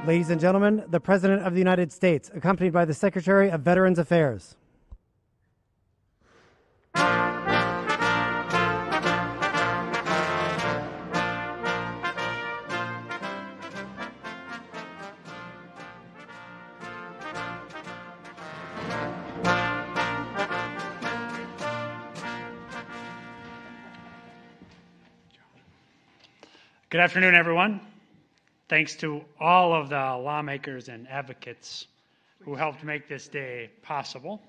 Ladies and gentlemen, the President of the United States, accompanied by the Secretary of Veterans Affairs. Good afternoon, everyone. Thanks to all of the lawmakers and advocates who helped make this day possible.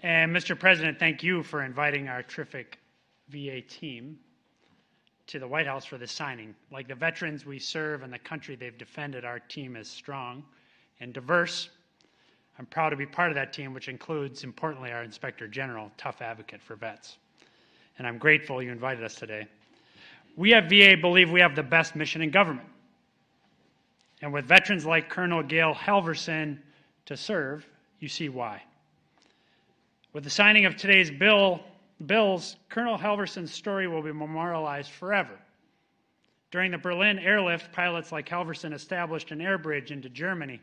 And Mr. President, thank you for inviting our terrific VA team to the White House for this signing. Like the veterans we serve and the country they've defended, our team is strong and diverse. I'm proud to be part of that team, which includes, importantly, our Inspector General, tough advocate for vets. And I'm grateful you invited us today. We at VA believe we have the best mission in government. And with veterans like Colonel Gail Halverson to serve, you see why. With the signing of today's bills, Colonel Halverson's story will be memorialized forever. During the Berlin airlift, pilots like Halverson established an air bridge into Germany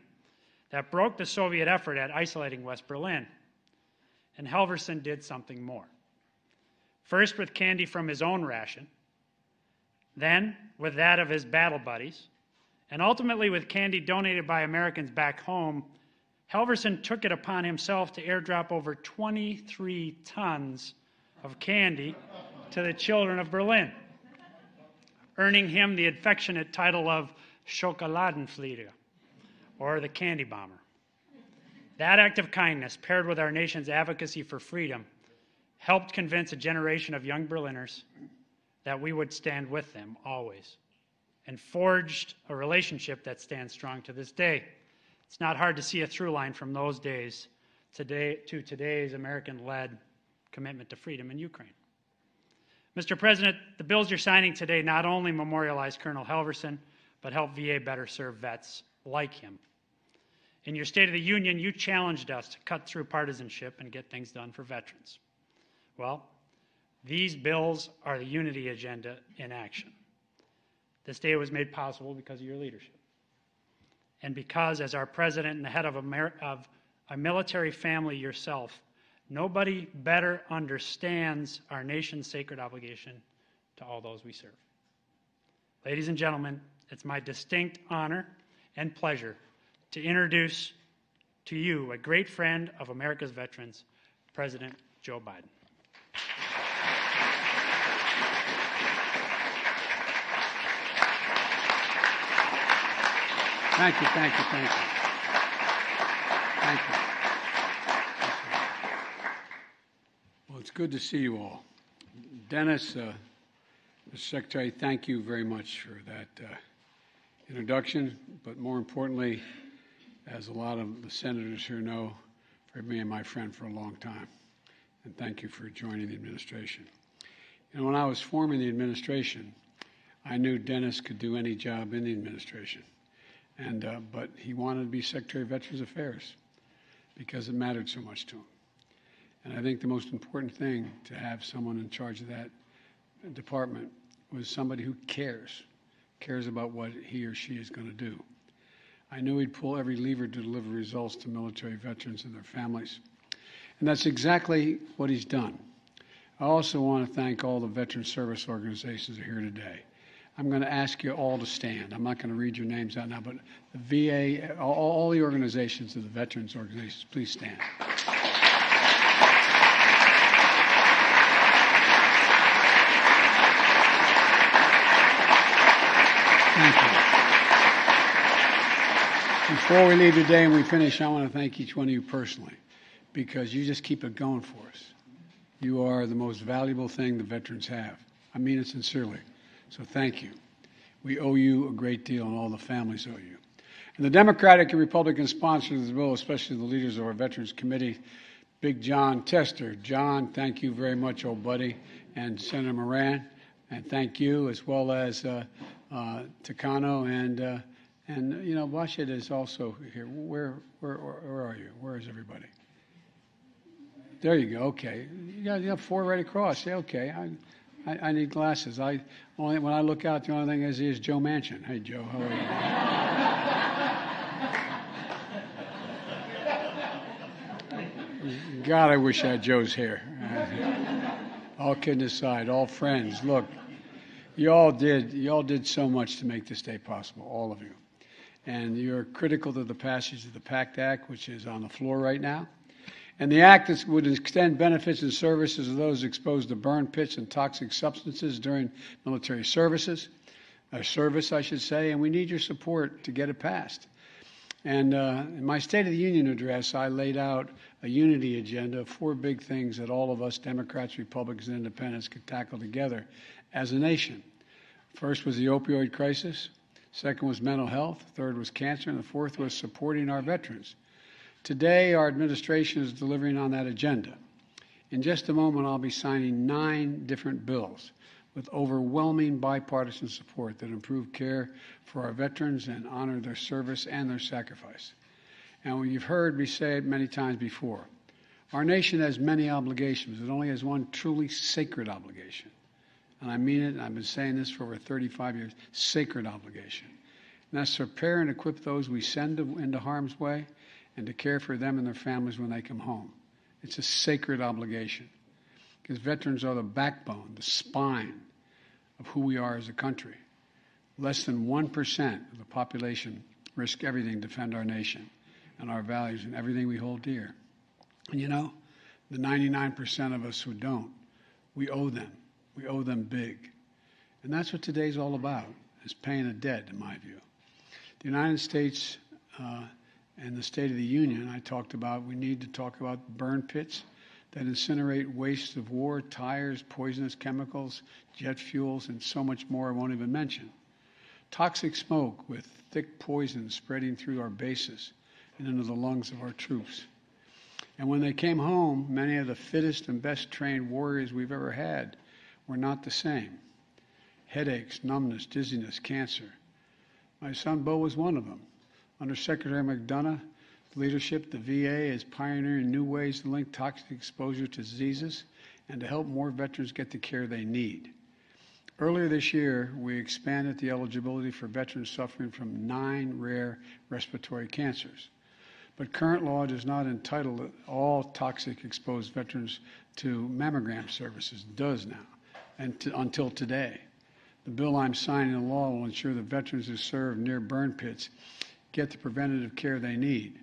that broke the Soviet effort at isolating West Berlin. And Halverson did something more. First with candy from his own ration, then with that of his battle buddies, and ultimately with candy donated by Americans back home, Halverson took it upon himself to airdrop over 23 tons of candy to the children of Berlin, earning him the affectionate title of Schokoladenflieger, or the candy bomber. That act of kindness, paired with our nation's advocacy for freedom, helped convince a generation of young Berliners that we would stand with them always, and forged a relationship that stands strong to this day. It's not hard to see a through line from those days to today's American-led commitment to freedom in Ukraine. Mr. President, the bills you're signing today not only memorialize Colonel Halverson, but help VA better serve vets like him. In your State of the Union, you challenged us to cut through partisanship and get things done for veterans. Well, these bills are the unity agenda in action. This day was made possible because of your leadership. And because, as our president and the head of a military family yourself, nobody better understands our nation's sacred obligation to all those we serve. Ladies and gentlemen, it's my distinct honor and pleasure to introduce to you a great friend of America's veterans, President Joe Biden. Thank you, thank you, thank you. Thank you. Well, it's good to see you all. Dennis, Mr. Secretary, thank you very much for that introduction, but more importantly, as a lot of the senators here know, for being my friend for a long time. And thank you for joining the administration. And when I was forming the administration, I knew Dennis could do any job in the administration. But he wanted to be Secretary of Veterans Affairs because it mattered so much to him. And I think the most important thing to have someone in charge of that department was somebody who cares about what he or she is going to do. I knew he'd pull every lever to deliver results to military veterans and their families. And that's exactly what he's done. I also want to thank all the veteran service organizations that are here today. I'm going to ask you all to stand. I'm not going to read your names out now, but the VA, all the organizations of the veterans organizations, please stand. Thank you. Before we leave today and we finish, I want to thank each one of you personally because you just keep it going for us. You are the most valuable thing the veterans have. I mean it sincerely. So thank you. We owe you a great deal, and all the families owe you. And the Democratic and Republican sponsors of the bill, especially the leaders of our Veterans Committee, Big John Tester. John, thank you very much, old buddy, and Senator Moran, and thank you, as well as Takano And, Bashid is also here. Where are you? Where is everybody? There you go. Okay. You got 4 right across. Yeah, okay. I need glasses. When I look out, the only thing I see is Joe Manchin. Hey, Joe, how are you? God, I wish I had Joe's hair. All kidding aside, all friends. Look, you all did so much to make this day possible, all of you. And you're critical to the passage of the PACT Act, which is on the floor right now. And the act would extend benefits and services to those exposed to burn pits and toxic substances during military service, I should say, and we need your support to get it passed. And in my State of the Union address, I laid out a unity agenda of 4 big things that all of us, Democrats, Republicans, and Independents, could tackle together as a nation. First was the opioid crisis. Second was mental health. Third was cancer. And the fourth was supporting our veterans. Today, our administration is delivering on that agenda. In just a moment, I'll be signing 9 different bills with overwhelming bipartisan support that improve care for our veterans and honor their service and their sacrifice. And you've heard me say it many times before. Our nation has many obligations. It only has one truly sacred obligation. And I mean it, and I've been saying this for over 35 years, sacred obligation. And that's to prepare and equip those we send into harm's way and to care for them and their families when they come home. It's a sacred obligation because veterans are the backbone, the spine of who we are as a country. Less than 1% of the population risk everything to defend our nation and our values and everything we hold dear. And the 99% of us who don't, we owe them. We owe them big. And that's what today's all about, is paying a debt, in my view. The United States and the State of the Union, we need to talk about burn pits that incinerate waste of war, tires, poisonous chemicals, jet fuels, and so much more I won't even mention. Toxic smoke with thick poison spreading through our bases and into the lungs of our troops. And when they came home, many of the fittest and best trained warriors we've ever had were not the same. Headaches, numbness, dizziness, cancer. My son Bo was one of them. Under Secretary McDonough's leadership, the VA is pioneering new ways to link toxic exposure to diseases and to help more veterans get the care they need. Earlier this year, we expanded the eligibility for veterans suffering from 9 rare respiratory cancers. But current law does not entitle all toxic exposed veterans to mammogram services. It does now, until today. The bill I'm signing into law will ensure that veterans who serve near burn pits get the preventative care they need.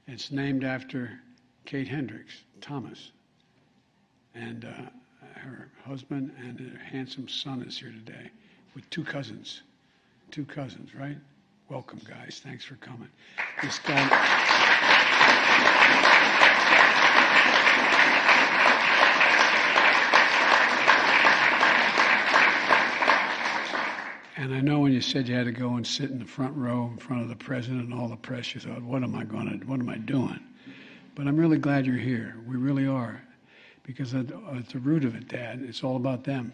It's named after Kate Hendricks Thomas. And her husband and her handsome son is here today with 2 cousins. 2 cousins, right? Welcome, guys. Thanks for coming. This guy... And I know when you said you had to go and sit in the front row in front of the president and all the press, you thought, what am I doing? But I'm really glad you're here. We really are. Because at the root of it, Dad, it's all about them.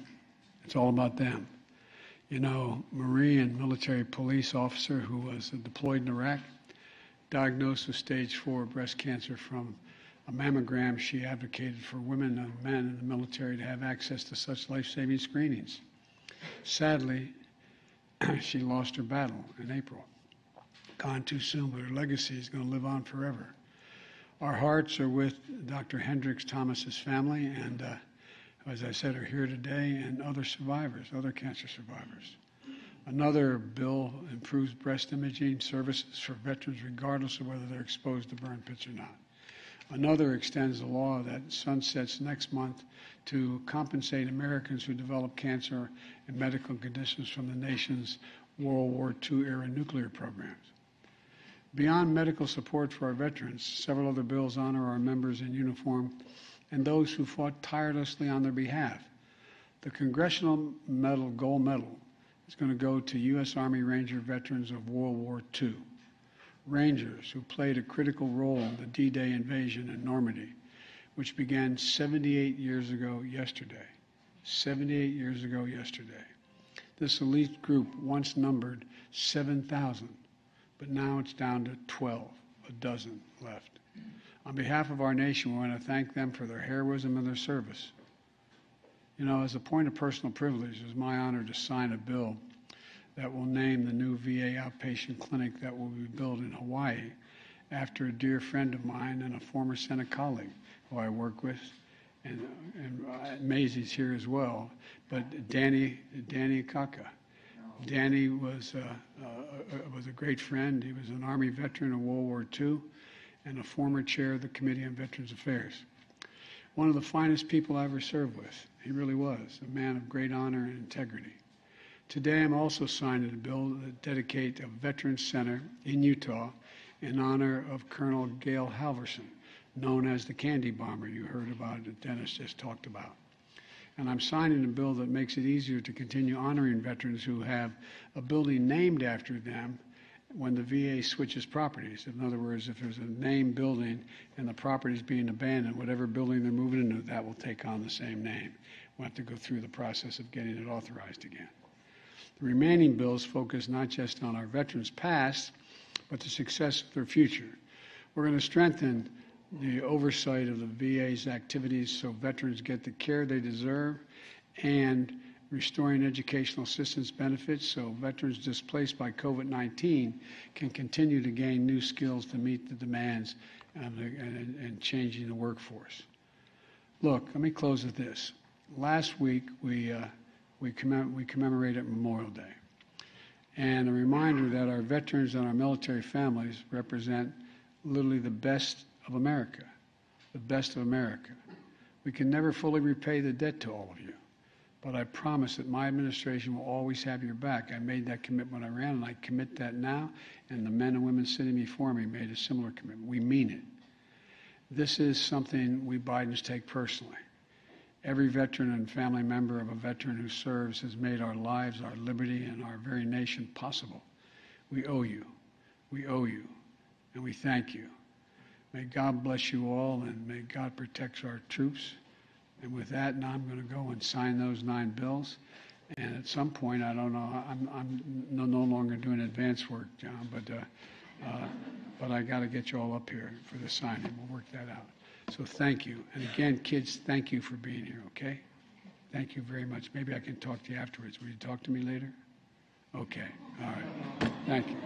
It's all about them. Marie, a military police officer who was deployed in Iraq, diagnosed with stage 4 breast cancer from a mammogram. She advocated for women and men in the military to have access to such life-saving screenings. Sadly, she lost her battle in April. Gone too soon, but her legacy is going to live on forever. Our hearts are with Dr. Hendricks Thomas's family and, as I said, are here today, and other survivors, other cancer survivors. Another bill improves breast imaging services for veterans regardless of whether they're exposed to burn pits or not. Another extends the law that sunsets next month to compensate Americans who develop cancer and medical conditions from the nation's World War II-era nuclear programs. Beyond medical support for our veterans, several other bills honor our members in uniform and those who fought tirelessly on their behalf. The Congressional Gold Medal is going to go to U.S. Army Ranger veterans of World War II. Rangers who played a critical role in the D-Day invasion in Normandy, which began 78 years ago yesterday. 78 years ago yesterday. This elite group once numbered 7,000 but now it's down to 12, a dozen left. On behalf of our nation, we want to thank them for their heroism and their service. You know, as a point of personal privilege, it was my honor to sign a bill that will name the new VA outpatient clinic that will be built in Hawaii after a dear friend of mine and a former Senate colleague who I work with, and Maisie's here as well, but Danny Akaka. Danny was a great friend. He was an Army veteran of World War II and a former chair of the Committee on Veterans Affairs. One of the finest people I ever served with. He really was, a man of great honor and integrity. Today I'm also signing a bill that dedicates a Veterans Center in Utah in honor of Colonel Gail Halverson, known as the Candy Bomber you heard about that Dennis just talked about. And I'm signing a bill that makes it easier to continue honoring veterans who have a building named after them when the VA switches properties. In other words, if there's a named building and the property is being abandoned, whatever building they're moving into, that will take on the same name. We'll have to go through the process of getting it authorized again. The remaining bills focus not just on our veterans past, but the success of their future. We're going to strengthen the oversight of the VA's activities so veterans get the care they deserve, and restoring educational assistance benefits so veterans displaced by COVID-19 can continue to gain new skills to meet the demands and changing the workforce. Look, let me close with this. Last week we commemorated Memorial Day, and a reminder that our veterans and our military families represent literally the best of America, the best of America. We can never fully repay the debt to all of you, but I promise that my administration will always have your back. I made that commitment when I ran, and I commit that now, and the men and women sitting before me made a similar commitment. We mean it. This is something we Bidens take personally. Every veteran and family member of a veteran who serves has made our lives, our liberty, and our very nation possible. We owe you. We owe you. And we thank you. May God bless you all, and may God protect our troops. And with that, now I'm going to go and sign those 9 bills. And at some point, I don't know, I'm no longer doing advance work, John, but I got to get you all up here for the signing. We'll work that out. So thank you. And again, kids, thank you for being here, okay? Thank you very much. Maybe I can talk to you afterwards. Will you talk to me later? Okay. All right. Thank you.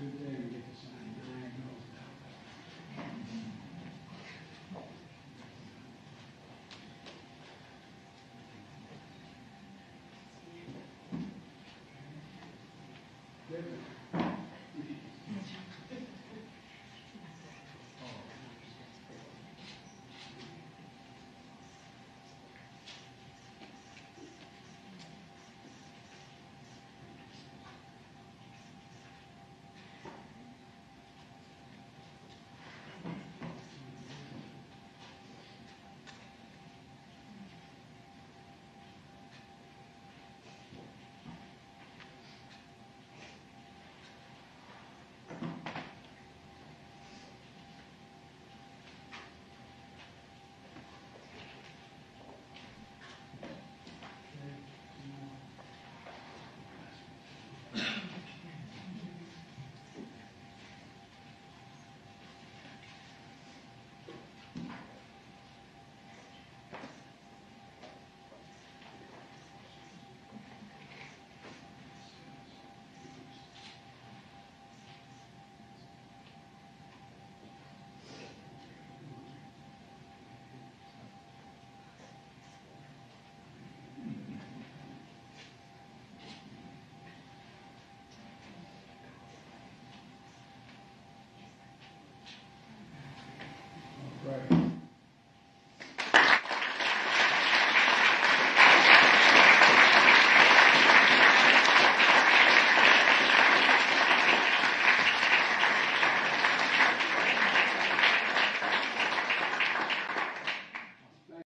Good day to get to sign 9 bills. Right.